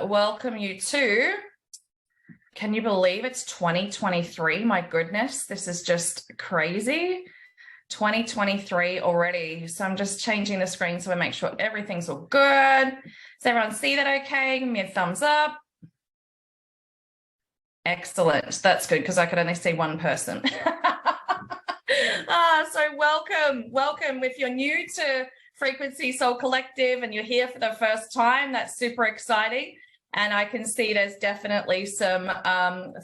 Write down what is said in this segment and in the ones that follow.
welcome you to, can you believe it's 2023? My goodness, this is just crazy. 2023 already. So I'm just changing the screen so I make sure everything's all good. Does everyone see that okay? Give me a thumbs up. Excellent. That's good because I could only see one person. So welcome. If you're new to Frequency Soul Collective and you're here for the first time, that's super exciting. And I can see there's definitely some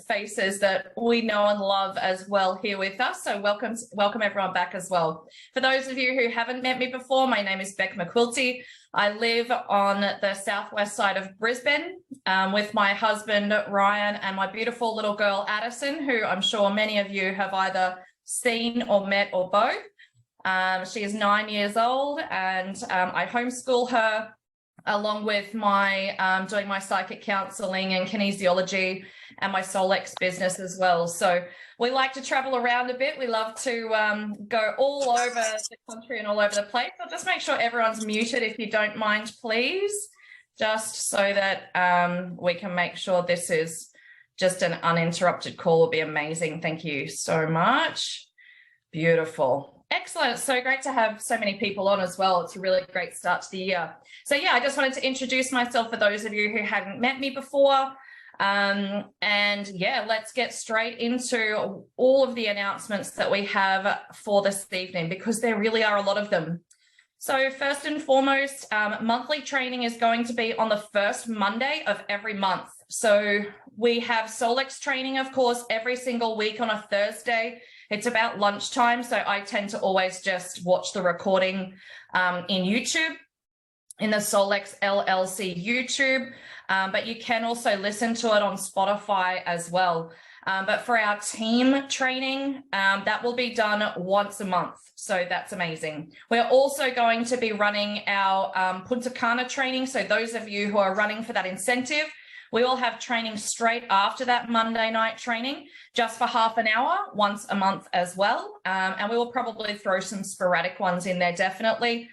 faces that we know and love as well here with us. So welcome everyone back as well. For those of you who haven't met me before, my name is Bec McQuilty. I live on the southwest side of Brisbane with my husband, Ryan, and my beautiful little girl, Addison, who I'm sure many of you have either seen or met or both. She is 9 years old and I homeschool her along with my doing my psychic counseling and kinesiology and my Solex business as well. So we like to travel around a bit. We love to go all over the country and all over the place. I'll just make sure everyone's muted if you don't mind, please, just so that we can make sure this is just an uninterrupted call. Will be amazing. Thank you so much. Beautiful. Excellent. So great to have so many people on as well. It's a really great start to the year. So yeah, I just wanted to introduce myself for those of you who hadn't met me before. And yeah, let's get straight into all of the announcements that we have for this evening, because there really are a lot of them. So first and foremost, monthly training is going to be on the first Monday of every month. So we have Solex training, of course, every single week on a Thursday. It's about lunchtime, so I tend to always just watch the recording in YouTube, in the Solex LLC YouTube, but you can also listen to it on Spotify as well. But for our team training, that will be done once a month, so that's amazing. We're also going to be running our Punta Cana training, so those of you who are running for that incentive, we will have training straight after that Monday night training, just for half an hour, once a month as well. And we will probably throw some sporadic ones in there, definitely.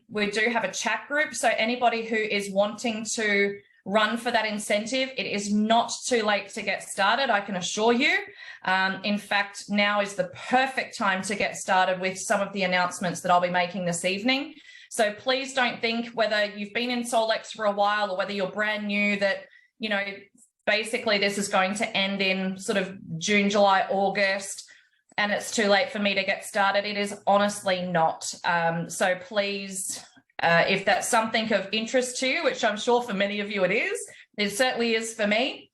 We do have a chat group, so anybody who is wanting to run for that incentive, it is not too late to get started, I can assure you. In fact, now is the perfect time to get started with some of the announcements that I'll be making this evening. So please don't think, whether you've been in Solex for a while or whether you're brand new, that, you know, basically this is going to end in sort of June, July, August, and it's too late for me to get started. It is honestly not. So please, if that's something of interest to you, which I'm sure for many of you it certainly is for me,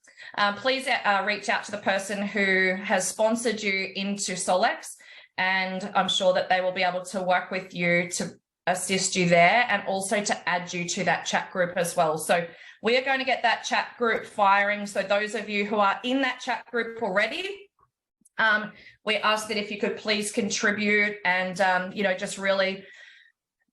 please reach out to the person who has sponsored you into Solex, and I'm sure that they will be able to work with you to assist you there and also to add you to that chat group as well. So we are going to get that chat group firing. So those of you who are in that chat group already, we ask that if you could please contribute and, you know, just really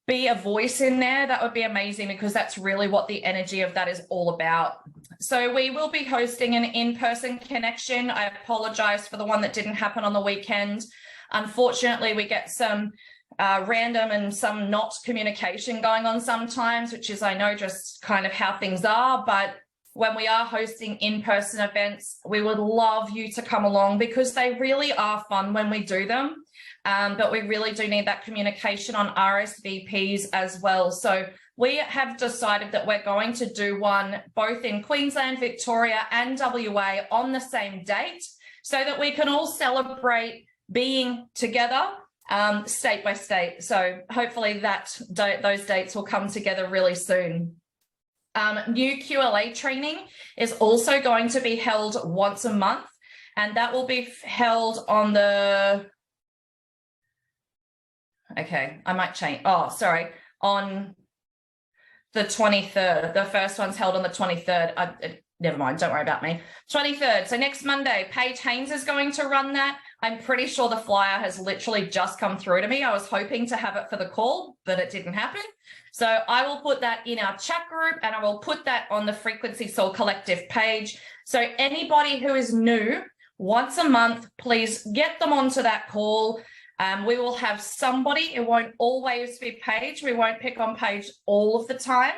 be a voice in there. That would be amazing, because that's really what the energy of that is all about. So we will be hosting an in-person connection. I apologize for the one that didn't happen on the weekend. Unfortunately, we get some random and some not communication going on sometimes, which is, I know, just kind of how things are. But when we are hosting in-person events, we would love you to come along, because they really are fun when we do them. But we really do need that communication on RSVPs as well. So we have decided that we're going to do one both in Queensland, Victoria and WA on the same date, so that we can all celebrate being together state by state. So hopefully those dates will come together really soon. New QLA training is also going to be held once a month, and that will be held on the, okay, I might change. Oh, sorry, on the 23rd. The first one's held on the 23rd. Never mind, don't worry about me. 23rd, so next Monday, Paige Haynes is going to run that. I'm pretty sure the flyer has literally just come through to me. I was hoping to have it for the call, but it didn't happen. So I will put that in our chat group, and I will put that on the Frequency Soul Collective page. So anybody who is new, once a month, please get them onto that call. We will have somebody. It won't always be Paige. We won't pick on Paige all of the time.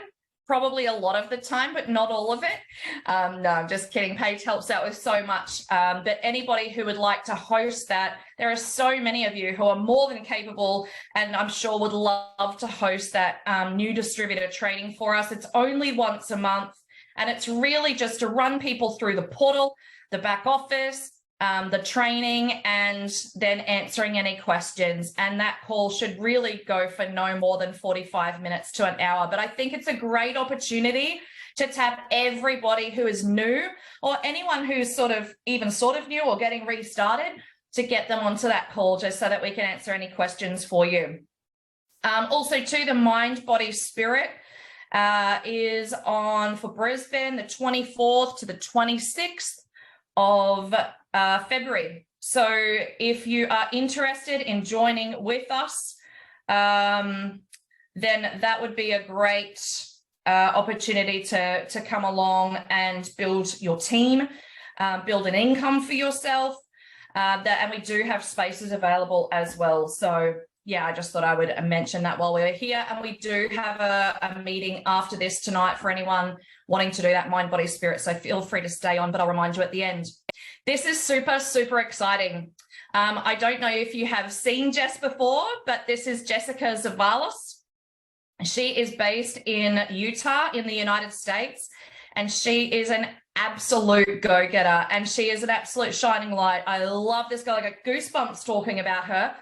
probably a lot of the time, but not all of it. No, I'm just kidding. Paige helps out with so much. But anybody who would like to host that, there are so many of you who are more than capable and I'm sure would love to host that new distributor training for us. It's only once a month and it's really just to run people through the portal, the back office, the training, and then answering any questions. And that call should really go for no more than 45 minutes to an hour. But I think it's a great opportunity to tap everybody who is new or anyone who's sort of new or getting restarted to get them onto that call just so that we can answer any questions for you. Also too, the Mind, Body, Spirit is on for Brisbane, the 24th to the 26th of February. So if you are interested in joining with us, then that would be a great opportunity to come along and build your team, build an income for yourself. And we do have spaces available as well. So yeah, I just thought I would mention that while we were here. And we do have a meeting after this tonight for anyone wanting to do that Mind, Body, Spirit. So feel free to stay on, but I'll remind you at the end. This is super, super exciting. I don't know if you have seen Jess before, but this is Jessica Zavalos. She is based in Utah in the United States, and she is an absolute go-getter, and she is an absolute shining light. I love this girl. I got goosebumps talking about her.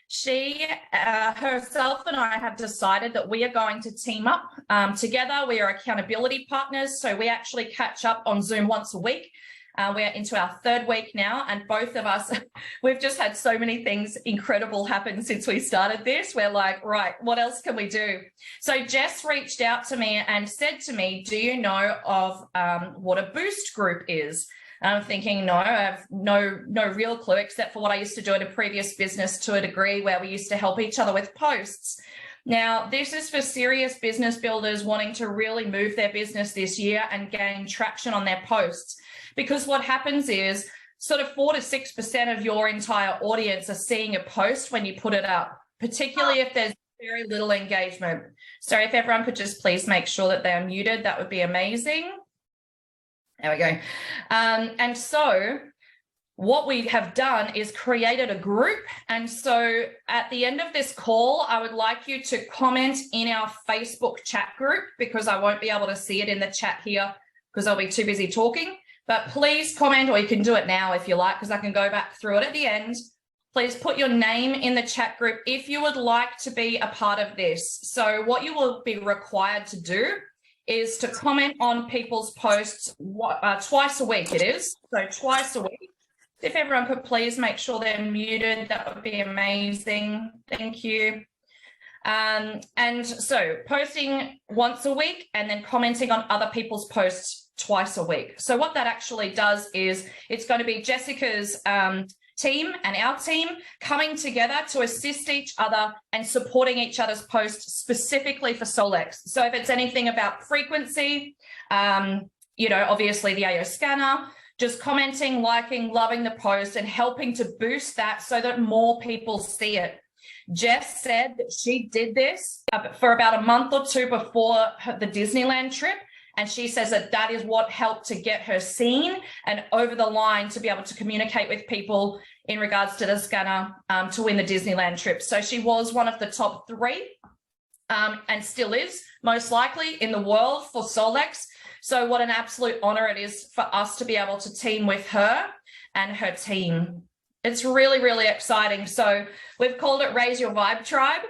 She herself and I have decided that we are going to team up together. We are accountability partners, so we actually catch up on Zoom once a week. We're into our third week now, and both of us, we've just had so many things incredible happen since we started this. We're like, right, what else can we do? So Jess reached out to me and said to me, do you know of what a boost group is? And I'm thinking, no, I have no real clue, except for what I used to do in a previous business to a degree where we used to help each other with posts. Now, this is for serious business builders wanting to really move their business this year and gain traction on their posts. Because what happens is sort of 4 to 6% of your entire audience are seeing a post when you put it up, particularly if there's very little engagement. So if everyone could just please make sure that they are muted, that would be amazing. There we go. And so what we have done is created a group. And so at the end of this call, I would like you to comment in our Facebook chat group, because I won't be able to see it in the chat here because I'll be too busy talking. But please comment, or you can do it now if you like, because I can go back through it at the end. Please put your name in the chat group if you would like to be a part of this. So what you will be required to do is to comment on people's posts twice a week. It is, so twice a week. If everyone could please make sure they're muted, that would be amazing. Thank you. And so posting once a week and then commenting on other people's posts twice a week. So what that actually does is it's going to be Jessica's team and our team coming together to assist each other and supporting each other's posts specifically for Solex. So if it's anything about frequency, obviously the AO scanner, just commenting, liking, loving the post and helping to boost that so that more people see it. Jess said that she did this for about a month or two before the Disneyland trip. And she says that that is what helped to get her seen and over the line to be able to communicate with people in regards to the scanner to win the Disneyland trip. So she was one of the top 3 and still is most likely in the world for Solex. So what an absolute honor it is for us to be able to team with her and her team. It's really, really exciting. So we've called it Raise Your Vibe Tribe.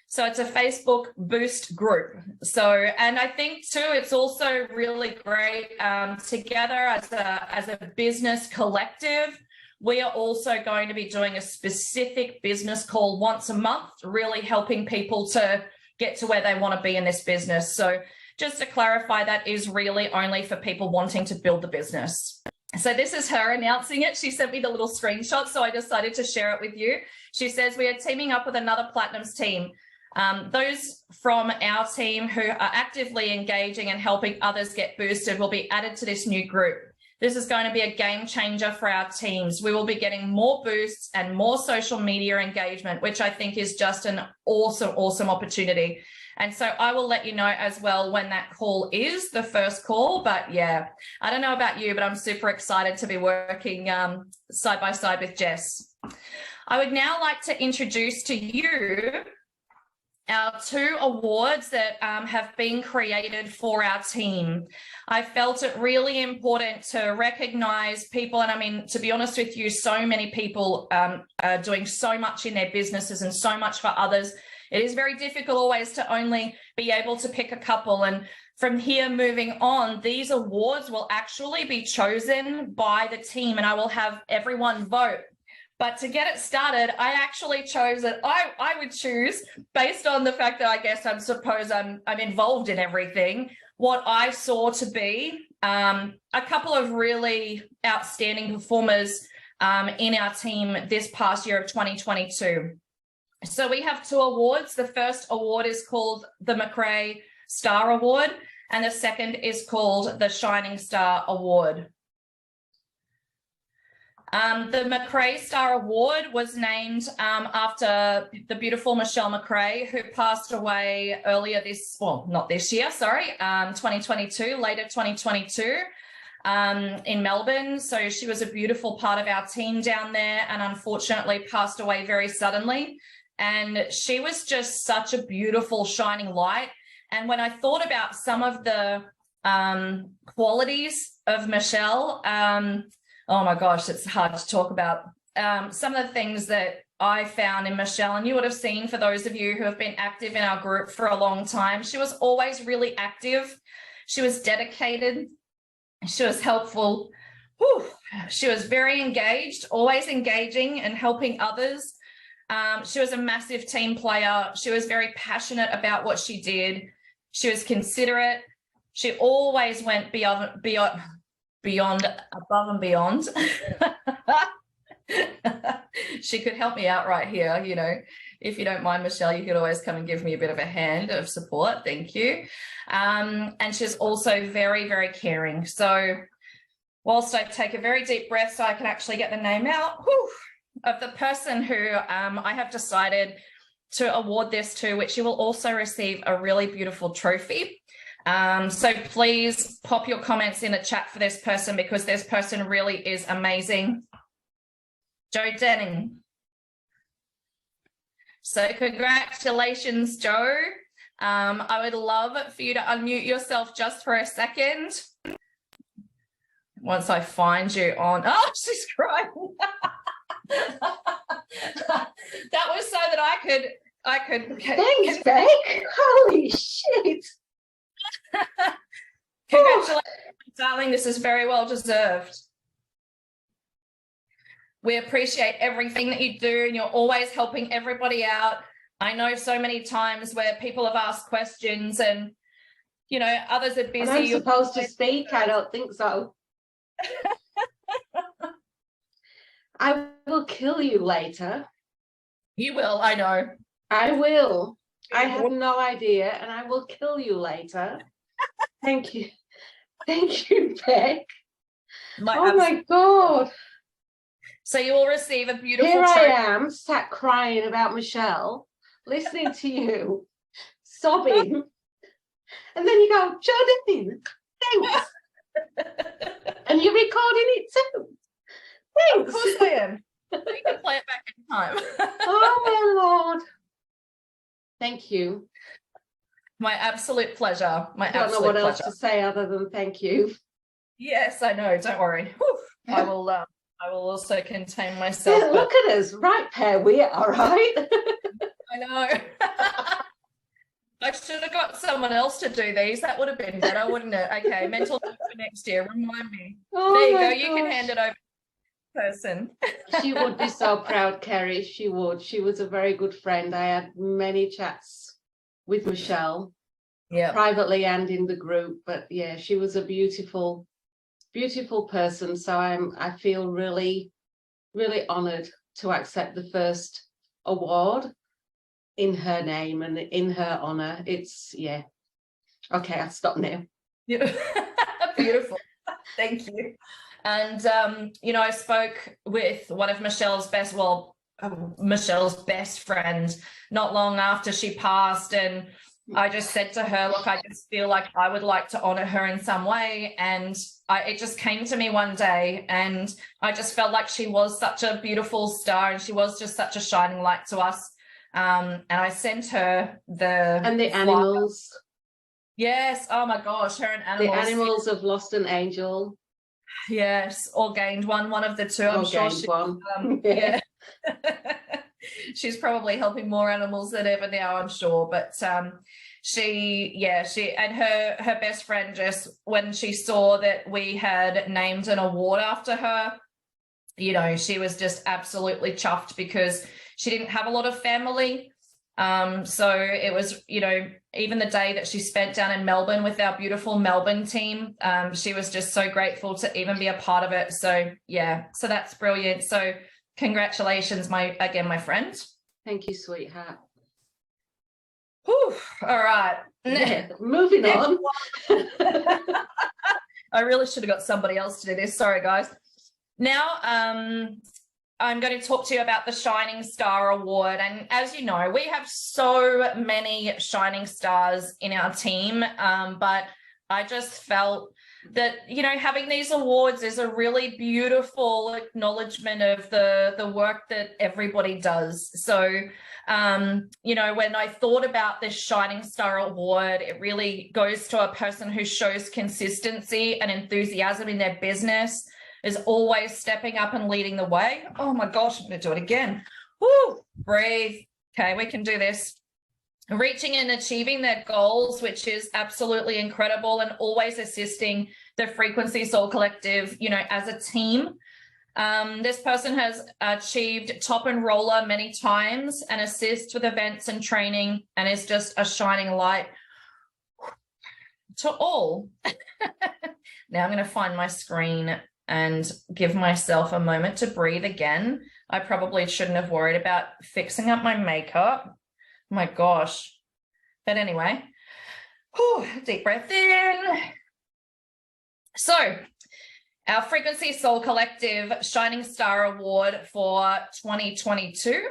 So it's a Facebook boost group. So, and I think too, it's also really great together as a business collective. We are also going to be doing a specific business call once a month, really helping people to get to where they want to be in this business. So just to clarify, that is really only for people wanting to build the business. So this is her announcing it. She sent me the little screenshot, so I decided to share it with you. She says, we are teaming up with another Platinums team. Those from our team who are actively engaging and helping others get boosted will be added to this new group. This is going to be a game changer for our teams. We will be getting more boosts and more social media engagement, which I think is just an awesome, awesome opportunity. And so I will let you know as well when that call is, the first call. But yeah, I don't know about you, but I'm super excited to be working side by side with Jess. I would now like to introduce to you our 2 awards that have been created for our team. I felt it really important to recognize people, and I mean, to be honest with you, so many people are doing so much in their businesses and so much for others. It is very difficult always to only be able to pick a couple. And from here moving on, these awards will actually be chosen by the team, and I will have everyone vote. But to get it started, I actually chose it. I would choose, based on the fact that I guess I'm involved in everything, what I saw to be a couple of really outstanding performers in our team this past year of 2022. So we have 2 awards. The first award is called the McRae Star Award, and the second is called the Shining Star Award. The McRae Star Award was named after the beautiful Michelle McRae, who passed away earlier not this year, sorry, 2022, later 2022 in Melbourne. So she was a beautiful part of our team down there and unfortunately passed away very suddenly. And she was just such a beautiful shining light. And when I thought about some of the qualities of Michelle, oh my gosh, it's hard to talk about. Some of the things that I found in Michelle, and you would have seen for those of you who have been active in our group for a long time, she was always really active. She was dedicated. She was helpful. Whew. She was very engaged, always engaging and helping others. She was a massive team player. She was very passionate about what she did. She was considerate. She always went above and beyond. She could help me out right here, you know. If you don't mind, Michelle, you could always come and give me a bit of a hand of support. Thank you. And she's also very, very caring. So whilst I take a very deep breath so I can actually get the name out of the person who I have decided to award this to, which you will also receive a really beautiful trophy. So please pop your comments in the chat for this person, because this person really is amazing. Joe Denning. So congratulations, Joe. I would love for you to unmute yourself just for a second. Once I find you on, oh, she's crying. That was so that I could. Thanks, Beck. Holy shit. Congratulations, darling. This is very well deserved. We appreciate everything that you do, and you're always helping everybody out. I know so many times where people have asked questions and, you know, others are busy. I'm supposed to speak? I don't think so. I will kill you later. You will, I know. I will. I have no idea, and I will kill you later. Thank you. Thank you, Beck. My God. So you will receive a beautiful Here I am, sat crying about Michelle, listening to you, sobbing. And then you go, Jodine, thanks. And you're recording it too. Thanks. Of course I am. You can play it back in time. Oh, my Lord. Thank you. My absolute pleasure. I don't know what else to say other than thank you. Yes, I know. Don't worry. Whew. I will also contain myself. Yeah, look at us. Right pair we are, right? I know. I should have got someone else to do these. That would have been better, wouldn't it? Okay, mental note for next year. Remind me. Oh, there you go. gosh. You can hand it over to the person. She would be so proud, Kerry. She would. She was a very good friend. I had many chats with Michelle, privately and in the group. But yeah, she was a beautiful, beautiful person. So I feel really, really honoured to accept the first award in her name and in her honour. It's, yeah. Okay, I'll stop now. Yeah. Beautiful. Thank you. And, you know, I spoke with one of Michelle's best friend not long after she passed. And I just said to her, look, I just feel like I would like to honor her in some way. And it just came to me one day, and I just felt like she was such a beautiful star, and she was just such a shining light to us. And I sent her the animals. Yes. Oh my gosh, her and animals. The animals have lost an angel. Yes, or gained one of the two. I'm sure she, yeah. She's probably helping more animals than ever now, I'm sure. But she and her best friend, just when she saw that we had named an award after her, you know, she was just absolutely chuffed, because she didn't have a lot of family. So it was, you know, even the day that she spent down in Melbourne with our beautiful Melbourne team, she was just so grateful to even be a part of it. So yeah, so that's brilliant. So congratulations, my friend. Thank you, sweetheart. Whew, all right. Yeah, moving on. I really should have got somebody else to do this. Sorry, guys. Now, I'm going to talk to you about the Shining Star Award. And as you know, we have so many shining stars in our team, but I just felt that, you know, having these awards is a really beautiful acknowledgement of the work that everybody does. So, you know, when I thought about this Shining Star Award, it really goes to a person who shows consistency and enthusiasm in their business, is always stepping up and leading the way. Oh my gosh, I'm going to do it again. Woo, breathe. Okay, we can do this. Reaching and achieving their goals, which is absolutely incredible, and always assisting the Frequency Soul Collective, you know, as a team. This person has achieved top enroller many times and assists with events and training, and is just a shining light to all. Now I'm going to find my screen and give myself a moment to breathe again. I probably shouldn't have worried about fixing up my makeup. My gosh. But anyway, whew, deep breath in. So our Frequency Soul Collective Shining Star Award for 2022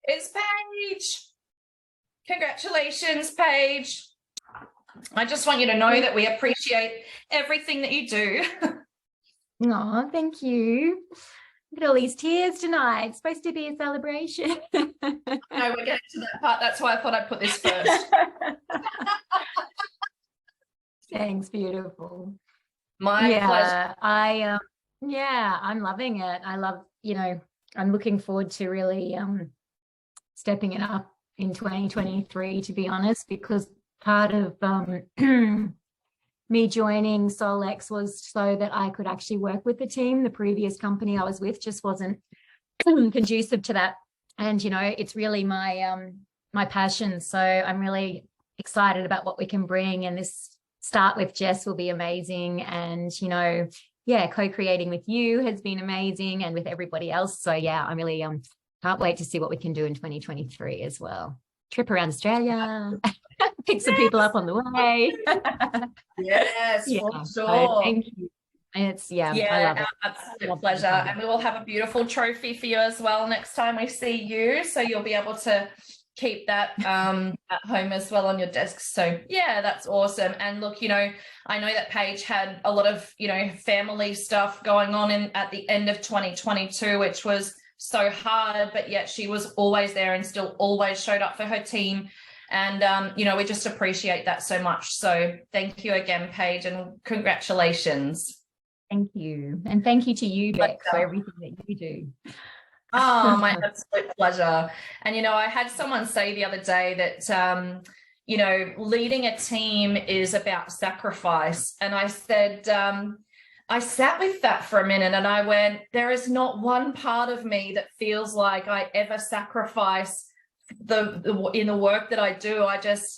is Paige. Congratulations, Paige. I just want you to know that we appreciate everything that you do. Oh, thank you. Look at all these tears tonight. It's supposed to be a celebration. No, we're getting to that part. That's why I thought I'd put this first. Thanks, beautiful. My pleasure. I'm loving it. I love, you know, I'm looking forward to really stepping it up in 2023, to be honest, because part of me joining SoulX was so that I could actually work with the team. The previous company I was with just wasn't conducive to that. And, you know, it's really my passion. So I'm really excited about what we can bring. And this start with Jess will be amazing. And, you know, yeah, co-creating with you has been amazing, and with everybody else. So yeah, I'm really can't wait to see what we can do in 2023 as well. Trip around Australia. Pick some people up on the way. Yes, yeah, for sure. So thank you. It's I love it. Absolute pleasure. And we will have a beautiful trophy for you as well next time we see you. So you'll be able to keep that at home as well on your desk. So yeah, that's awesome. And look, you know, I know that Paige had a lot of, you know, family stuff going on at the end of 2022, which was so hard, but yet she was always there and still always showed up for her team. And, you know, we just appreciate that so much. So thank you again, Paige, and congratulations. Thank you. And thank you to you, Beck, for everything that you do. Oh, my absolute pleasure. And, you know, I had someone say the other day that, you know, leading a team is about sacrifice. And I said, I sat with that for a minute and I went, there is not one part of me that feels like I ever sacrifice in the work that I do.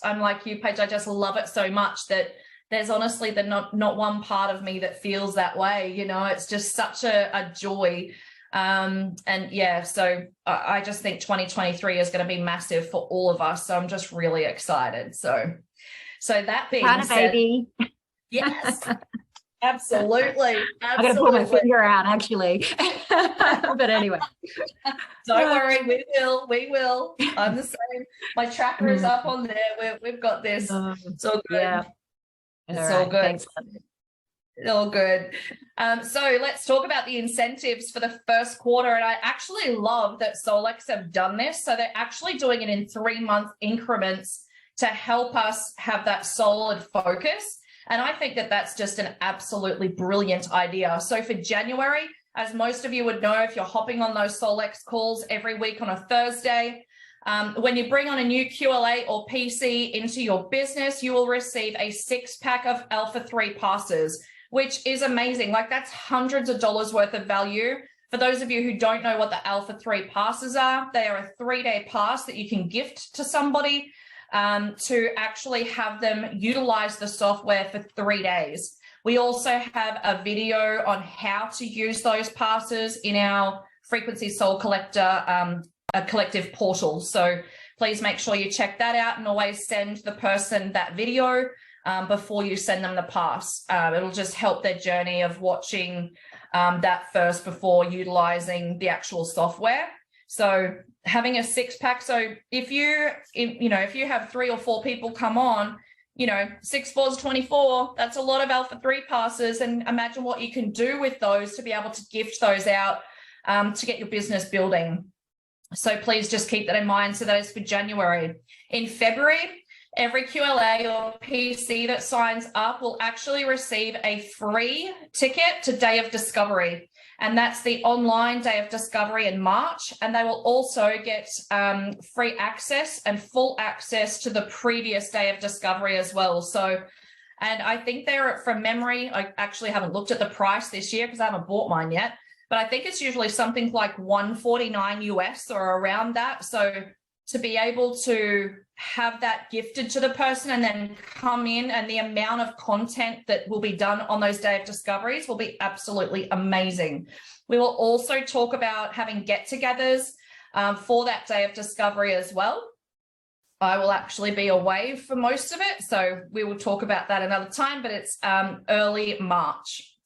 I'm like you, Paige, I just love it so much that there's honestly not one part of me that feels that way. You know, it's just such a joy. And yeah, so I just think 2023 is going to be massive for all of us. So I'm just really excited. So that being said, baby. Yes, absolutely. I got to put my finger out, actually. But anyway. Don't worry, we will. I'm the same. My tracker is up on there. We've got this. It's all good. Yeah. It's all good. Thanks. All good. So let's talk about the incentives for the first quarter. And I actually love that Solex have done this. So they're actually doing it in 3-month increments to help us have that solid focus. And I think that that's just an absolutely brilliant idea. So for January, as most of you would know, if you're hopping on those Solex calls every week on a Thursday, when you bring on a new QLA or PC into your business, you will receive a 6-pack of Alpha 3 passes, which is amazing. Like, that's hundreds of dollars worth of value. For those of you who don't know what the Alpha 3 passes are, they are a 3-day pass that you can gift to somebody to actually have them utilize the software for 3 days. We also have a video on how to use those passes in our Frequency Soul Collector collective portal. So please make sure you check that out, and always send the person that video before you send them the pass. It'll just help their journey of watching that first before utilizing the actual software. So having a 6-pack. So if you have 3 or 4 people come on, 6 4 is 24. That's a lot of Alpha 3 passes. And imagine what you can do with those to be able to gift those out to get your business building. So please just keep that in mind. So that is for January. In February, every QLA or PC that signs up will actually receive a free ticket to Day of Discovery. And that's the online Day of Discovery in March. And they will also get free access and full access to the previous Day of Discovery as well. So, and I think they're, from memory, I actually haven't looked at the price this year because I haven't bought mine yet, but I think it's usually something like $149 US or around that. So to be able to have that gifted to the person and then come in, and the amount of content that will be done on those Day of Discoveries will be absolutely amazing. We will also talk about having get-togethers for that Day of Discovery as well. I will actually be away for most of it, so we will talk about that another time, but it's early March.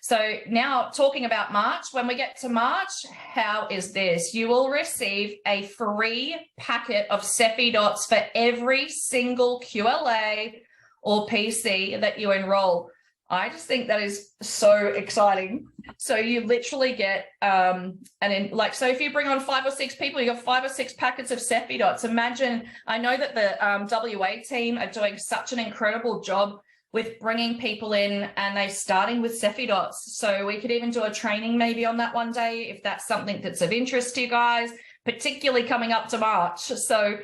So now talking about March, when we get to March, how is this? You will receive a free packet of Cephy Dots for every single QLA or PC that you enroll. I just think that is so exciting. So you literally get, so if you bring on 5 or 6 people, you got 5 or 6 packets of Cephy Dots. Imagine, I know that the WA team are doing such an incredible job with bringing people in, and they're starting with Cephy Dots. So we could even do a training maybe on that one day, if that's something that's of interest to you guys, particularly coming up to March. So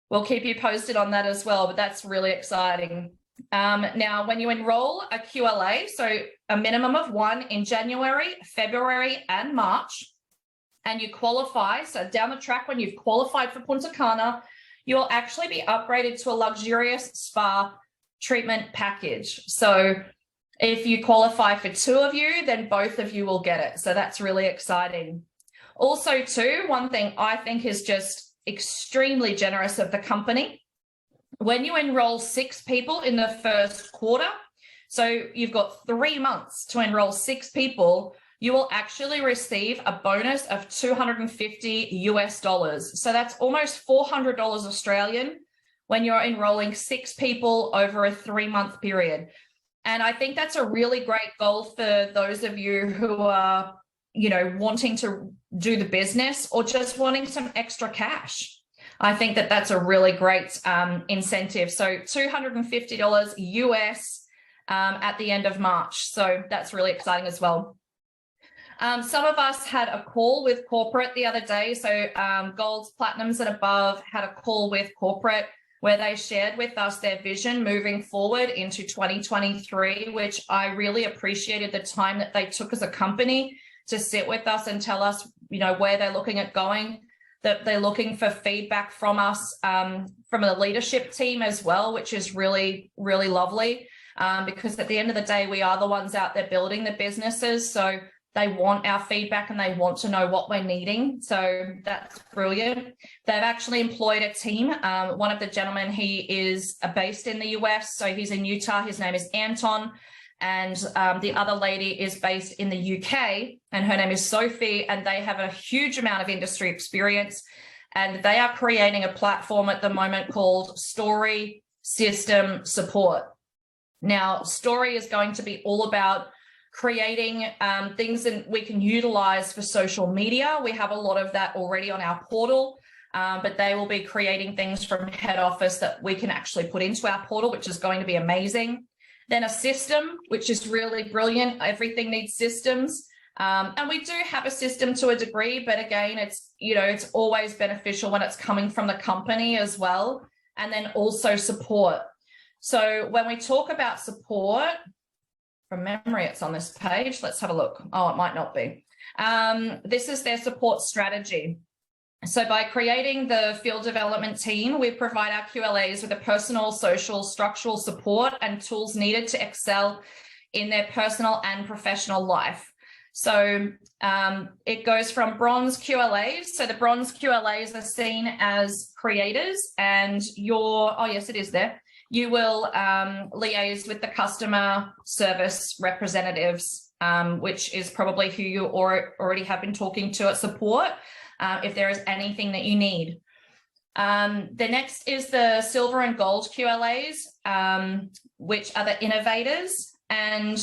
we'll keep you posted on that as well, but that's really exciting. Now, when you enroll a QLA, so a minimum of 1 in January, February, and March, and you qualify, so down the track when you've qualified for Punta Cana, you'll actually be upgraded to a luxurious spa treatment package. So if you qualify for 2 of you, then both of you will get it. So that's really exciting. Also too, one thing I think is just extremely generous of the company. When you enroll 6 people in the first quarter, so you've got 3 months to enroll 6 people, you will actually receive a bonus of $250 US. So that's almost $400 Australian when you're enrolling 6 people over a 3-month period. And I think that's a really great goal for those of you who are, wanting to do the business or just wanting some extra cash. I think that that's a really great incentive. So $250 US at the end of March. So that's really exciting as well. Some of us had a call with corporate the other day. So golds, platinums and above had a call with corporate where they shared with us their vision moving forward into 2023, which I really appreciated the time that they took as a company to sit with us and tell us, where they're looking at going, that they're looking for feedback from us, from the leadership team as well, which is really, really lovely. Because at the end of the day, we are the ones out there building the businesses. So They want our feedback and they want to know what we're needing. So that's brilliant. They've actually employed a team. One of the gentlemen, he is based in the US. So he's in Utah. His name is Anton. And the other lady is based in the UK and her name is Sophie. And they have a huge amount of industry experience. And they are creating a platform at the moment called Story System Support. Now, Story is going to be all about creating things that we can utilize for social media. We have a lot of that already on our portal, but they will be creating things from head office that we can actually put into our portal, which is going to be amazing. Then a system, which is really brilliant. Everything needs systems. And we do have a system to a degree, but again, it's always beneficial when it's coming from the company as well. And then also support. So when we talk about support, from memory, it's on this page. Let's have a look. Oh, it might not be. This is their support strategy. So by creating the field development team, we provide our QLAs with the personal, social, structural support and tools needed to excel in their personal and professional life. So it goes from bronze QLAs. So the bronze QLAs are seen as creators and oh yes, it is there. You will liaise with the customer service representatives, which is probably who you already have been talking to at support, if there is anything that you need. The next is the silver and gold QLAs, which are the innovators. And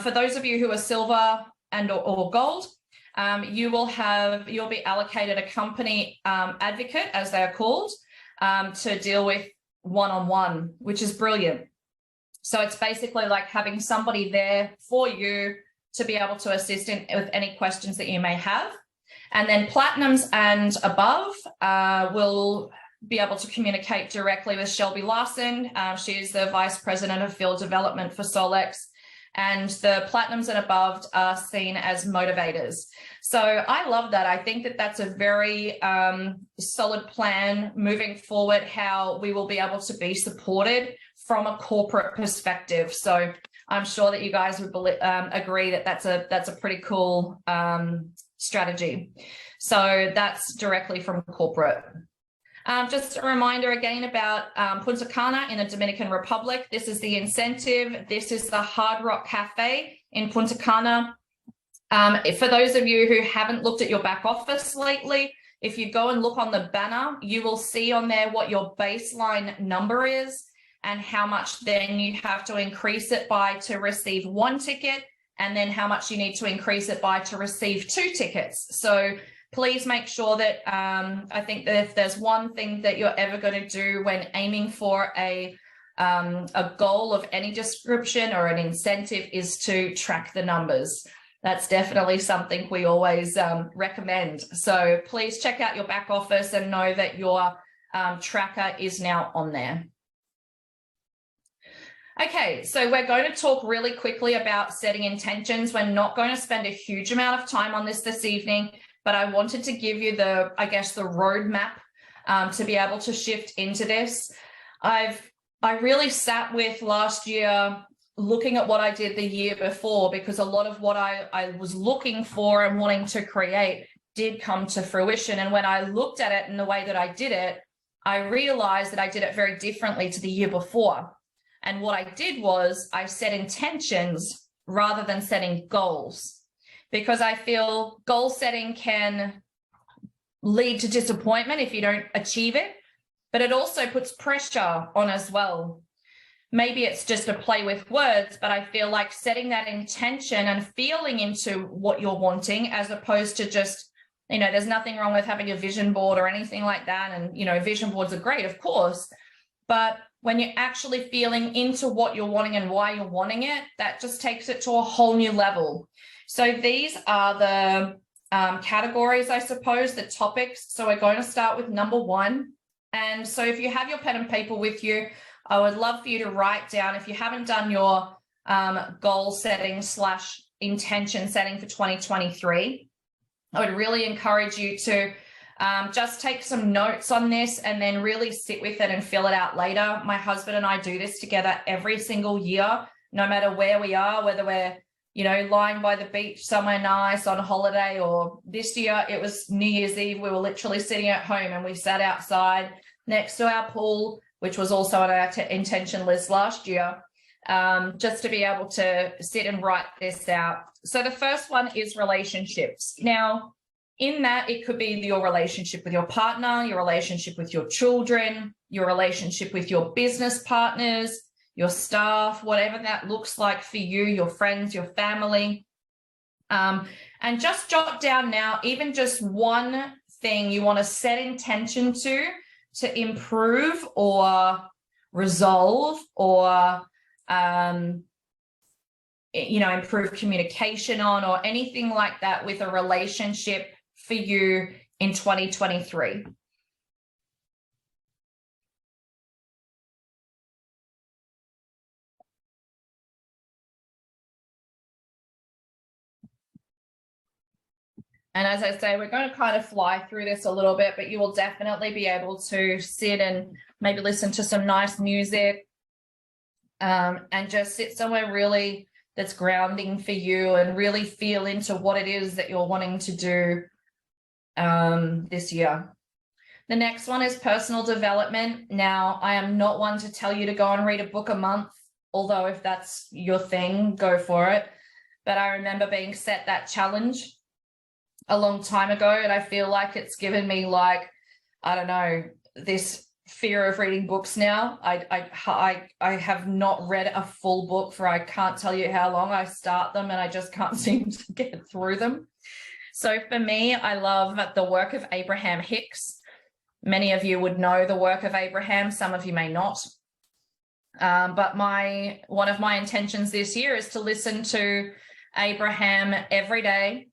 for those of you who are silver or gold, you'll be allocated a company advocate, as they are called, to deal with one-on-one, which is brilliant. So it's basically like having somebody there for you to be able to assist with any questions that you may have. And then platinums and above will be able to communicate directly with Shelby Larson. She is the Vice President of Field Development for Solex. And the platinums and above are seen as motivators. So I love that. I think that that's a very solid plan moving forward, how we will be able to be supported from a corporate perspective. So I'm sure that you guys would agree that that's a pretty cool strategy. So that's directly from corporate. Just a reminder again about Punta Cana in the Dominican Republic. This is the incentive. This is the Hard Rock Cafe in Punta Cana. For those of you who haven't looked at your back office lately, if you go and look on the banner, you will see on there what your baseline number is and how much then you have to increase it by to receive 1 ticket, and then how much you need to increase it by to receive 2 tickets. So please make sure that I think that if there's one thing that you're ever going to do when aiming for a goal of any description or an incentive is to track the numbers. That's definitely something we always recommend. So please check out your back office and know that your tracker is now on there. Okay, so we're going to talk really quickly about setting intentions. We're not going to spend a huge amount of time on this evening, but I wanted to give you the roadmap to be able to shift into this. I really sat with last year looking at what I did the year before, because a lot of what I was looking for and wanting to create did come to fruition. And when I looked at it and the way that I did it, I realized that I did it very differently to the year before. And what I did was I set intentions rather than setting goals, because I feel goal setting can lead to disappointment if you don't achieve it, but it also puts pressure on as well. Maybe it's just a play with words, but I feel like setting that intention and feeling into what you're wanting, as opposed to just, there's nothing wrong with having a vision board or anything like that. And, vision boards are great, of course, but when you're actually feeling into what you're wanting and why you're wanting it, that just takes it to a whole new level. So these are the categories, I suppose, the topics. So we're going to start with number 1. And so if you have your pen and paper with you, I would love for you to write down, if you haven't done your goal setting / intention setting for 2023, I would really encourage you to just take some notes on this and then really sit with it and fill it out later. My husband and I do this together every single year, no matter where we are, whether we're lying by the beach somewhere nice on holiday. Or this year it was New Year's Eve. We were literally sitting at home and we sat outside next to our pool, which was also on our intention list last year, just to be able to sit and write this out. So the first one is relationships. Now, in that, it could be your relationship with your partner, your relationship with your children, your relationship with your business partners, your staff, whatever that looks like for you, your friends, your family. And just jot down now, even just one thing you want to set intention to improve or resolve or, improve communication on, or anything like that with a relationship for you in 2023. And as I say, we're going to kind of fly through this a little bit, but you will definitely be able to sit and maybe listen to some nice music, and just sit somewhere really that's grounding for you and really feel into what it is that you're wanting to do this year. The next one is personal development. Now, I am not one to tell you to go and read a book a month, although if that's your thing, go for it. But I remember being set that challenge a long time ago, and I feel like it's given me, like, I don't know, this fear of reading books now. I have not read a full book for I can't tell you how long. I start them and I just can't seem to get through them. So for me, I love the work of Abraham Hicks. Many of you would know the work of Abraham, some of you may not. But one of my intentions this year is to listen to Abraham every day.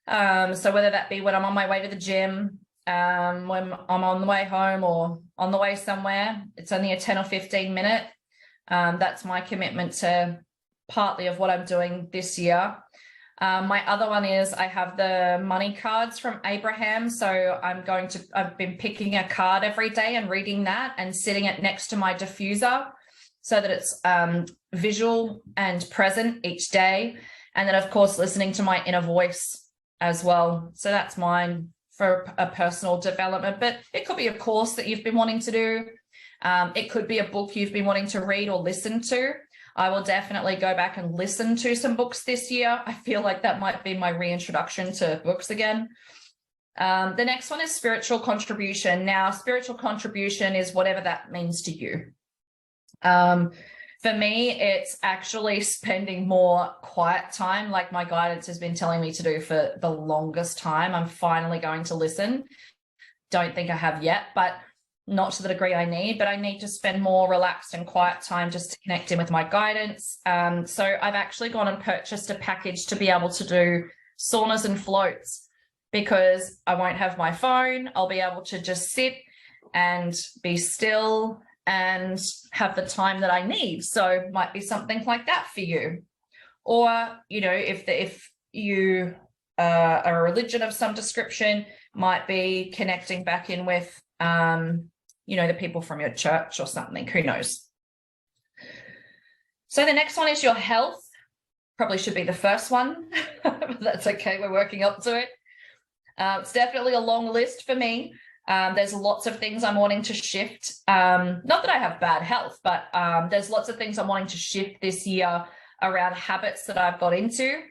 So whether that be when I'm on my way to the gym, when I'm on the way home or on the way somewhere, it's only a 10 or 15 minute. That's my commitment to partly of what I'm doing this year. My other one is I have the money cards from Abraham. So I've been picking a card every day and reading that and sitting it next to my diffuser so that it's visual and present each day. And then, of course, listening to my inner voice as well. So that's mine for a personal development, but it could be a course that you've been wanting to do. It could be a book you've been wanting to read or listen to. I will definitely go back and listen to some books this year. I feel like that might be my reintroduction to books again. The next one is spiritual contribution. Now, spiritual contribution is whatever that means to you. For me, it's actually spending more quiet time, like my guidance has been telling me to do for the longest time. I'm finally going to listen. Don't think I have yet, but not to the degree I need, but I need to spend more relaxed and quiet time just to connect in with my guidance. So I've actually gone and purchased a package to be able to do saunas and floats, because I won't have my phone. I'll be able to just sit and be still and have the time that I need. So might be something like that for you. Or, if you are a religion of some description, might be connecting back in with, the people from your church or something, who knows. So the next one is your health. Probably should be the first one, but that's okay. We're working up to it. It's definitely a long list for me. There's lots of things I'm wanting to shift. Not that I have bad health, but there's lots of things I'm wanting to shift this year around habits that I've got into.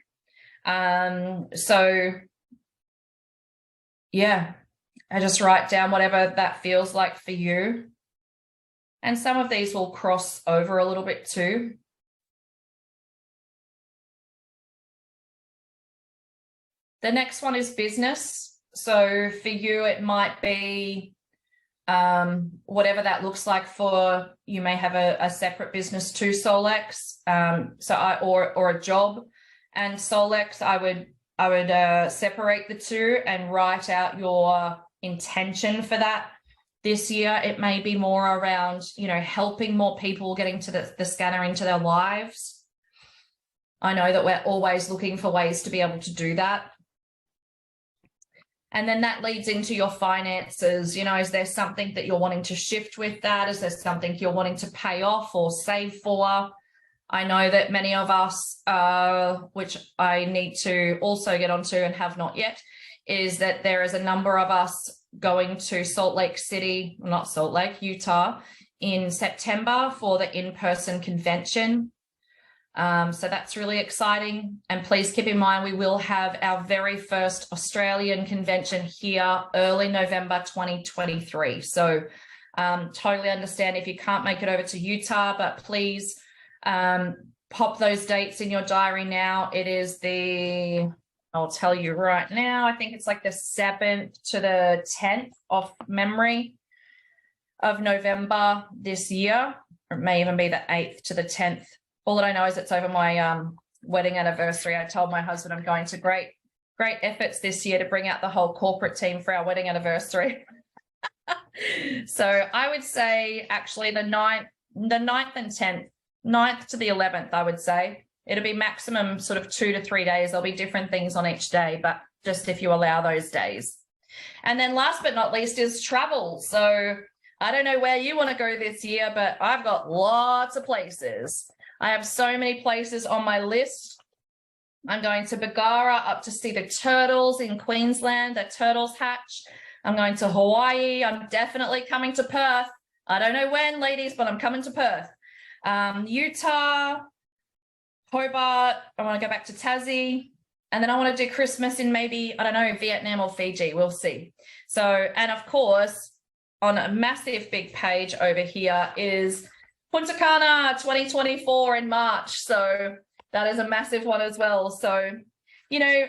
I just write down whatever that feels like for you. And some of these will cross over a little bit too. The next one is business. So for you, it might be whatever that looks like for you. May have a separate business to Solex, or a job and Solex. I would separate the two and write out your intention for that this year. It may be more around, helping more people getting to the scanner into their lives. I know that we're always looking for ways to be able to do that. And then that leads into your finances. Is there something that you're wanting to shift with that? Is there something you're wanting to pay off or save for? I know that many of us, which I need to also get onto and have not yet, is that there is a number of us going to Salt Lake City, not Salt Lake, Utah, in September for the in-person convention. So that's really exciting. And please keep in mind, we will have our very first Australian convention here early November 2023. So totally understand if you can't make it over to Utah, but please pop those dates in your diary now. It is I'll tell you right now, I think it's like the 7th to the 10th of memory of November this year. Or it may even be the 8th to the 10th. All that I know is it's over my wedding anniversary. I told my husband I'm going to great efforts this year to bring out the whole corporate team for our wedding anniversary. So I would say actually the 9th and 10th, 9th to the 11th, I would say. It'll be maximum sort of 2 to 3 days. There'll be different things on each day, but just if you allow those days. And then last but not least is travel. So I don't know where you want to go this year, but I've got lots of places. I have so many places on my list. I'm going to Bargara up to see the turtles in Queensland, the turtles hatch. I'm going to Hawaii. I'm definitely coming to Perth. I don't know when, ladies, but I'm coming to Perth. Utah, Hobart. I want to go back to Tassie. And then I want to do Christmas in maybe, I don't know, Vietnam or Fiji. We'll see. So, and of course, on a massive big page over here is Punta Cana 2024 in March. So that is a massive one as well. So, you know,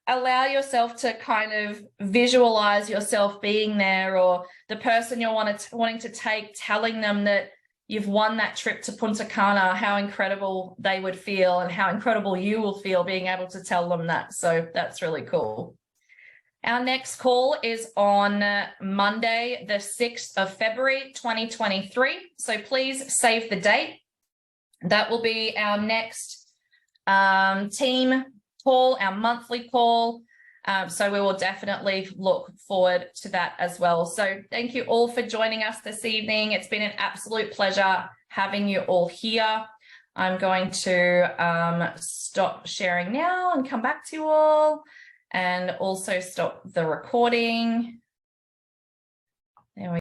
allow yourself to kind of visualize yourself being there, or the person you're wanting to take, telling them that you've won that trip to Punta Cana, how incredible they would feel and how incredible you will feel being able to tell them that. So that's really cool. Our next call is on Monday, the 6th of February, 2023. So please save the date. That will be our next team call, our monthly call. So we will definitely look forward to that as well. So thank you all for joining us this evening. It's been an absolute pleasure having you all here. I'm going to stop sharing now and come back to you all, and also stop the recording. There we go.